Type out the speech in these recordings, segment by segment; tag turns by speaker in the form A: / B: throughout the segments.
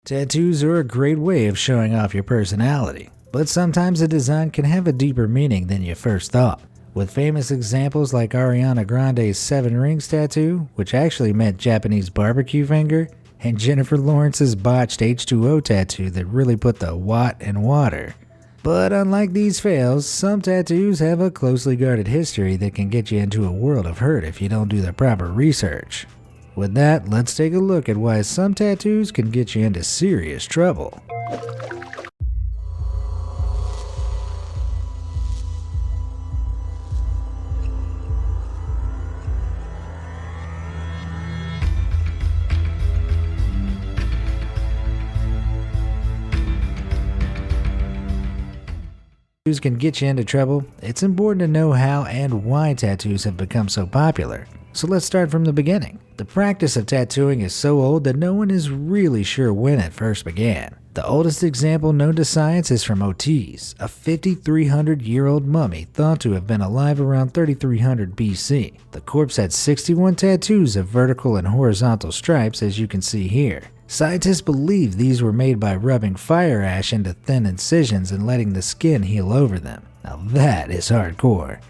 A: Tattoos are a great way of showing off your personality, but sometimes a design can have a deeper meaning than you first thought. With famous examples like Ariana Grande's 7 rings tattoo, which actually meant Japanese barbecue finger, and Jennifer Lawrence's botched H2O tattoo that really put the watt in water. But unlike these fails, some tattoos have a closely guarded history that can get you into a world of hurt if you don't do the proper research. With that, let's take a look at why some tattoos can get you into serious trouble. Tattoos can get you into trouble. It's important to know how and why tattoos have become so popular. So let's start from the beginning. The practice of tattooing is so old that no one is really sure when it first began. The oldest example known to science is from Otis, a 5,300-year-old mummy thought to have been alive around 3300 BC. The corpse had 61 tattoos of vertical and horizontal stripes, as you can see here. Scientists believe these were made by rubbing fire ash into thin incisions and letting the skin heal over them. Now that is hardcore.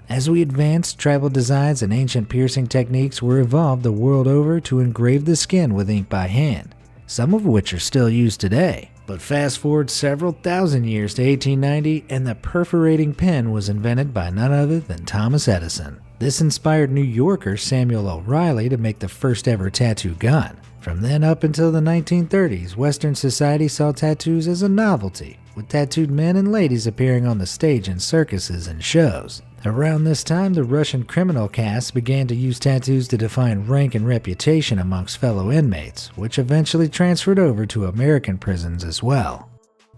A: As we advanced, tribal designs and ancient piercing techniques were evolved the world over to engrave the skin with ink by hand, some of which are still used today. But fast forward several thousand years to 1890 and the perforating pen was invented by none other than Thomas Edison. This inspired New Yorker Samuel O'Reilly to make the first ever tattoo gun. From then up until the 1930s, Western society saw tattoos as a novelty, with tattooed men and ladies appearing on the stage in circuses and shows. Around this time, the Russian criminal caste began to use tattoos to define rank and reputation amongst fellow inmates, which eventually transferred over to American prisons as well.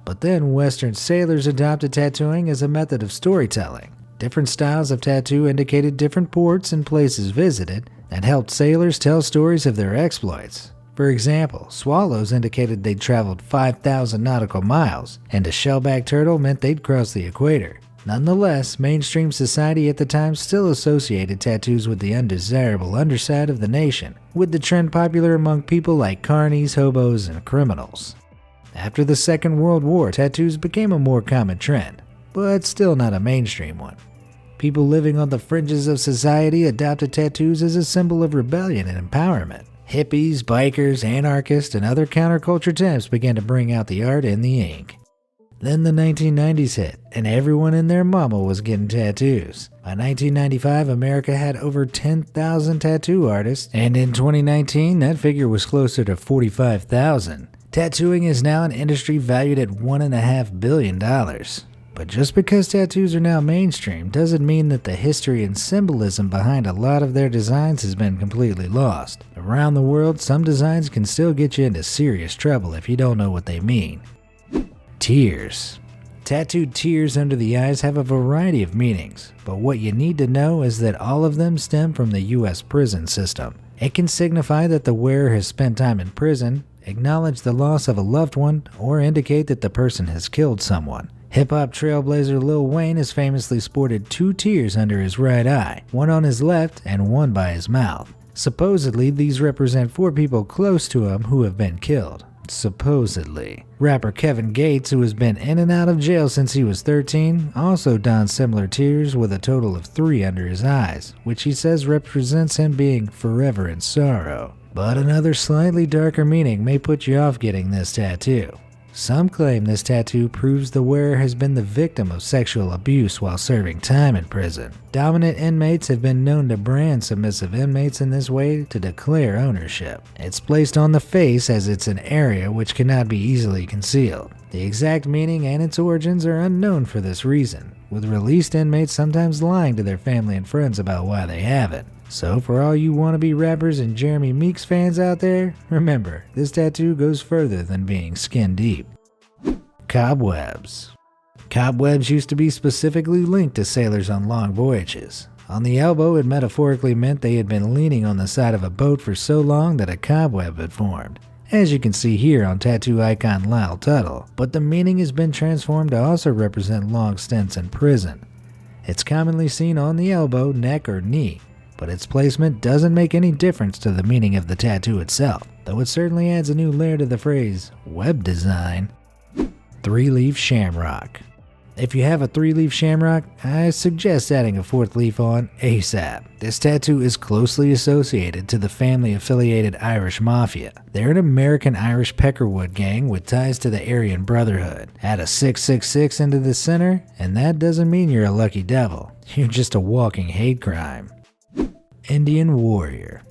A: But then Western sailors adopted tattooing as a method of storytelling. Different styles of tattoo indicated different ports and places visited and helped sailors tell stories of their exploits. For example, swallows indicated they'd traveled 5,000 nautical miles, and a shellback turtle meant they'd crossed the equator. Nonetheless, mainstream society at the time still associated tattoos with the undesirable underside of the nation, with the trend popular among people like carnies, hobos, and criminals. After the Second World War, tattoos became a more common trend, but still not a mainstream one. People living on the fringes of society adopted tattoos as a symbol of rebellion and empowerment. Hippies, bikers, anarchists, and other counterculture types began to bring out the art and the ink. Then the 1990s hit, and everyone and their mama was getting tattoos. By 1995, America had over 10,000 tattoo artists, and in 2019, that figure was closer to 45,000. Tattooing is now an industry valued at $1.5 billion. But just because tattoos are now mainstream doesn't mean that the history and symbolism behind a lot of their designs has been completely lost. Around the world, some designs can still get you into serious trouble if you don't know what they mean. Tears. Tattooed tears under the eyes have a variety of meanings, but what you need to know is that all of them stem from the US prison system. It can signify that the wearer has spent time in prison, acknowledge the loss of a loved one, or indicate that the person has killed someone. Hip-hop trailblazer Lil Wayne has famously sported 2 tears under his right eye, one on his left and one by his mouth. Supposedly, these represent 4 people close to him who have been killed. Supposedly. Rapper Kevin Gates, who has been in and out of jail since he was 13, also donned similar tears with a total of 3 under his eyes, which he says represents him being forever in sorrow. But another slightly darker meaning may put you off getting this tattoo. Some claim this tattoo proves the wearer has been the victim of sexual abuse while serving time in prison. Dominant inmates have been known to brand submissive inmates in this way to declare ownership. It's placed on the face as it's an area which cannot be easily concealed. The exact meaning and its origins are unknown for this reason, with released inmates sometimes lying to their family and friends about why they have it. So for all you wannabe rappers and Jeremy Meeks fans out there, remember, this tattoo goes further than being skin deep. Cobwebs. Cobwebs used to be specifically linked to sailors on long voyages. On the elbow, it metaphorically meant they had been leaning on the side of a boat for so long that a cobweb had formed, as you can see here on tattoo icon Lyle Tuttle, but the meaning has been transformed to also represent long stints in prison. It's commonly seen on the elbow, neck, or knee, but its placement doesn't make any difference to the meaning of the tattoo itself. though it certainly adds a new layer to the phrase web design. 3-leaf shamrock. If you have a 3-leaf shamrock, I suggest adding a 4th leaf on ASAP. This tattoo is closely associated to the family-affiliated Irish Mafia. They're an American-Irish peckerwood gang with ties to the Aryan Brotherhood. Add a 666 into the center, and that doesn't mean you're a lucky devil. You're just a walking hate crime. Indian warrior.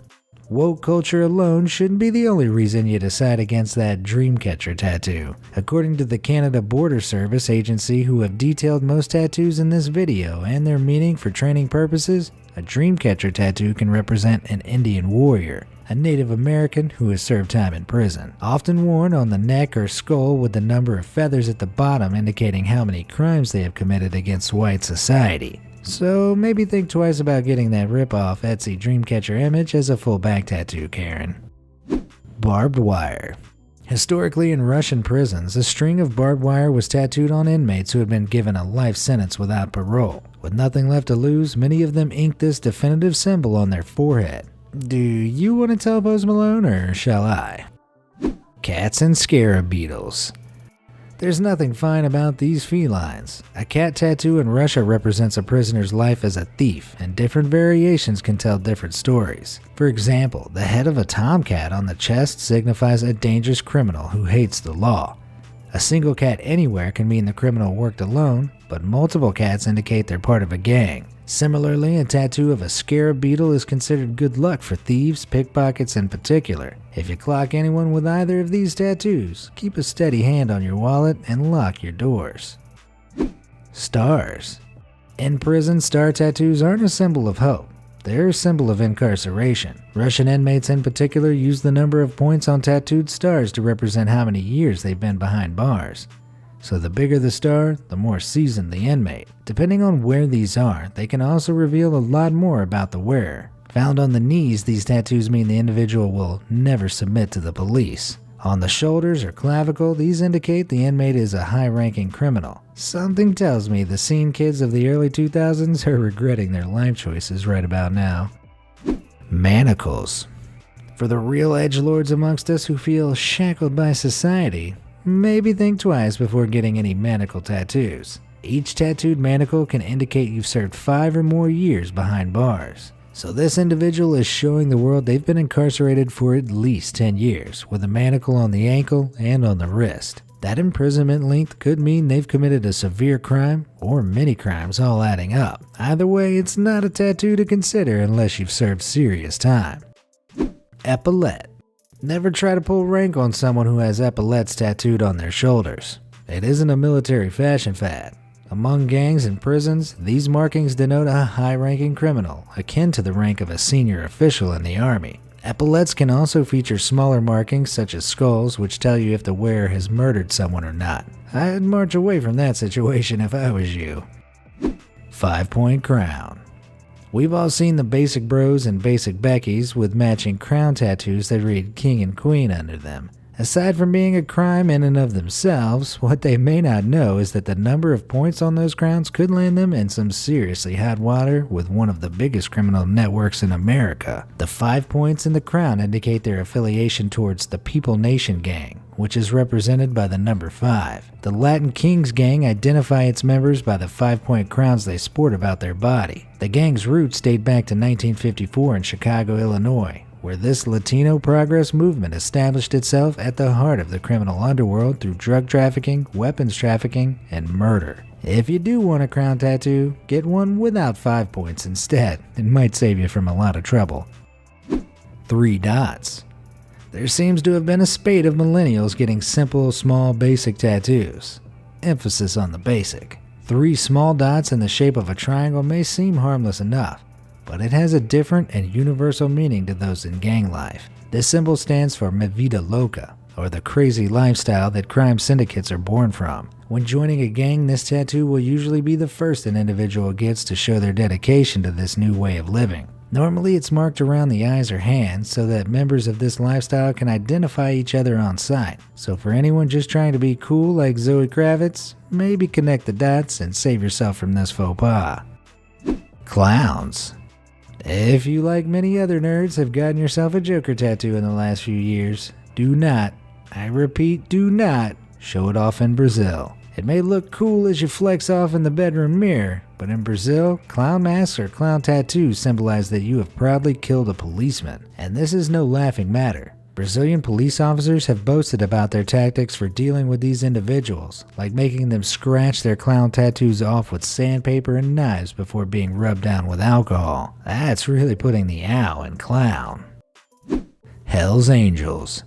A: Woke culture alone shouldn't be the only reason you decide against that dreamcatcher tattoo. According to the Canada Border Service agency, who have detailed most tattoos in this video and their meaning for training purposes, a dreamcatcher tattoo can represent an Indian warrior, a Native American who has served time in prison, often worn on the neck or skull with the number of feathers at the bottom indicating how many crimes they have committed against white society. So maybe think twice about getting that rip-off Etsy Dreamcatcher image as a full back tattoo, Karen. Barbed wire. Historically, in Russian prisons, a string of barbed wire was tattooed on inmates who had been given a life sentence without parole. With nothing left to lose, many of them inked this definitive symbol on their forehead. Do you want to tell Post Malone, or shall I? Cats and scarab beetles. There's nothing fine about these felines. A cat tattoo in Russia represents a prisoner's life as a thief, and different variations can tell different stories. For example, the head of a tomcat on the chest signifies a dangerous criminal who hates the law. A single cat anywhere can mean the criminal worked alone, but multiple cats indicate they're part of a gang. Similarly, a tattoo of a scarab beetle is considered good luck for thieves, pickpockets in particular. If you clock anyone with either of these tattoos, keep a steady hand on your wallet and lock your doors. Stars. In prison, star tattoos aren't a symbol of hope. They're a symbol of incarceration. Russian inmates in particular use the number of points on tattooed stars to represent how many years they've been behind bars. So the bigger the star, the more seasoned the inmate. Depending on where these are, they can also reveal a lot more about the wearer. Found on the knees, these tattoos mean the individual will never submit to the police. On the shoulders or clavicle, these indicate the inmate is a high-ranking criminal. Something tells me the scene kids of the early 2000s are regretting their life choices right about now. Manacles. For the real edgelords amongst us who feel shackled by society, maybe think twice before getting any manacle tattoos. Each tattooed manacle can indicate you've served 5 or more years behind bars. So this individual is showing the world they've been incarcerated for at least 10 years, with a manacle on the ankle and on the wrist. That imprisonment length could mean they've committed a severe crime or many crimes all adding up. Either way, it's not a tattoo to consider unless you've served serious time. Epaulette. Never try to pull rank on someone who has epaulettes tattooed on their shoulders. It isn't a military fashion fad. Among gangs and prisons, these markings denote a high-ranking criminal, akin to the rank of a senior official in the army. Epaulettes can also feature smaller markings such as skulls, which tell you if the wearer has murdered someone or not. I'd march away from that situation if I was you. 5-point crown. We've all seen the basic bros and basic Beckys with matching crown tattoos that read King and Queen under them. Aside from being a crime in and of themselves, what they may not know is that the number of points on those crowns could land them in some seriously hot water with one of the biggest criminal networks in America. The 5 points in the crown indicate their affiliation towards the People Nation gang, which is represented by the number 5. The Latin Kings gang identify its members by the 5-point crowns they sport about their body. The gang's roots date back to 1954 in Chicago, Illinois, where this Latino progress movement established itself at the heart of the criminal underworld through drug trafficking, weapons trafficking, and murder. If you do want a crown tattoo, get one without 5 points instead. It might save you from a lot of trouble. 3 dots. There seems to have been a spate of millennials getting simple, small, basic tattoos. Emphasis on the basic. 3 small dots in the shape of a triangle may seem harmless enough, but it has a different and universal meaning to those in gang life. This symbol stands for Mi Vida Loca, or the crazy lifestyle that crime syndicates are born from. When joining a gang, this tattoo will usually be the first an individual gets to show their dedication to this new way of living. Normally it's marked around the eyes or hands so that members of this lifestyle can identify each other on sight. So for anyone just trying to be cool like Zoe Kravitz, maybe connect the dots and save yourself from this faux pas. Clowns. If you, like many other nerds, have gotten yourself a Joker tattoo in the last few years, do not, I repeat, do not show it off in Brazil. It may look cool as you flex off in the bedroom mirror, but in Brazil, clown masks or clown tattoos symbolize that you have proudly killed a policeman, and this is no laughing matter. Brazilian police officers have boasted about their tactics for dealing with these individuals, like making them scratch their clown tattoos off with sandpaper and knives before being rubbed down with alcohol. That's really putting the ow in clown. Hell's Angels.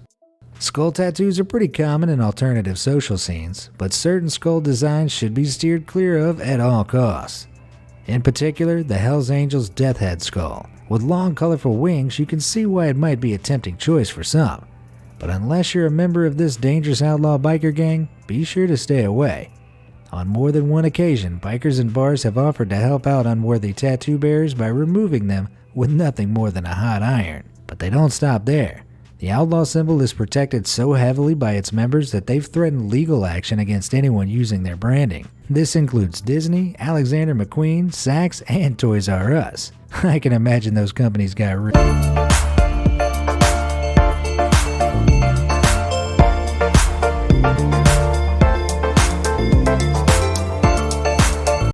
A: Skull tattoos are pretty common in alternative social scenes, but certain skull designs should be steered clear of at all costs. In particular, the Hell's Angels Death Head skull. With long, colorful wings, you can see why it might be a tempting choice for some. But unless you're a member of this dangerous outlaw biker gang, be sure to stay away. On more than one occasion, bikers and bars have offered to help out unworthy tattoo bearers by removing them with nothing more than a hot iron. But they don't stop there. The outlaw symbol is protected so heavily by its members that they've threatened legal action against anyone using their branding. This includes Disney, Alexander McQueen, Saks, and Toys R Us. I can imagine those companies got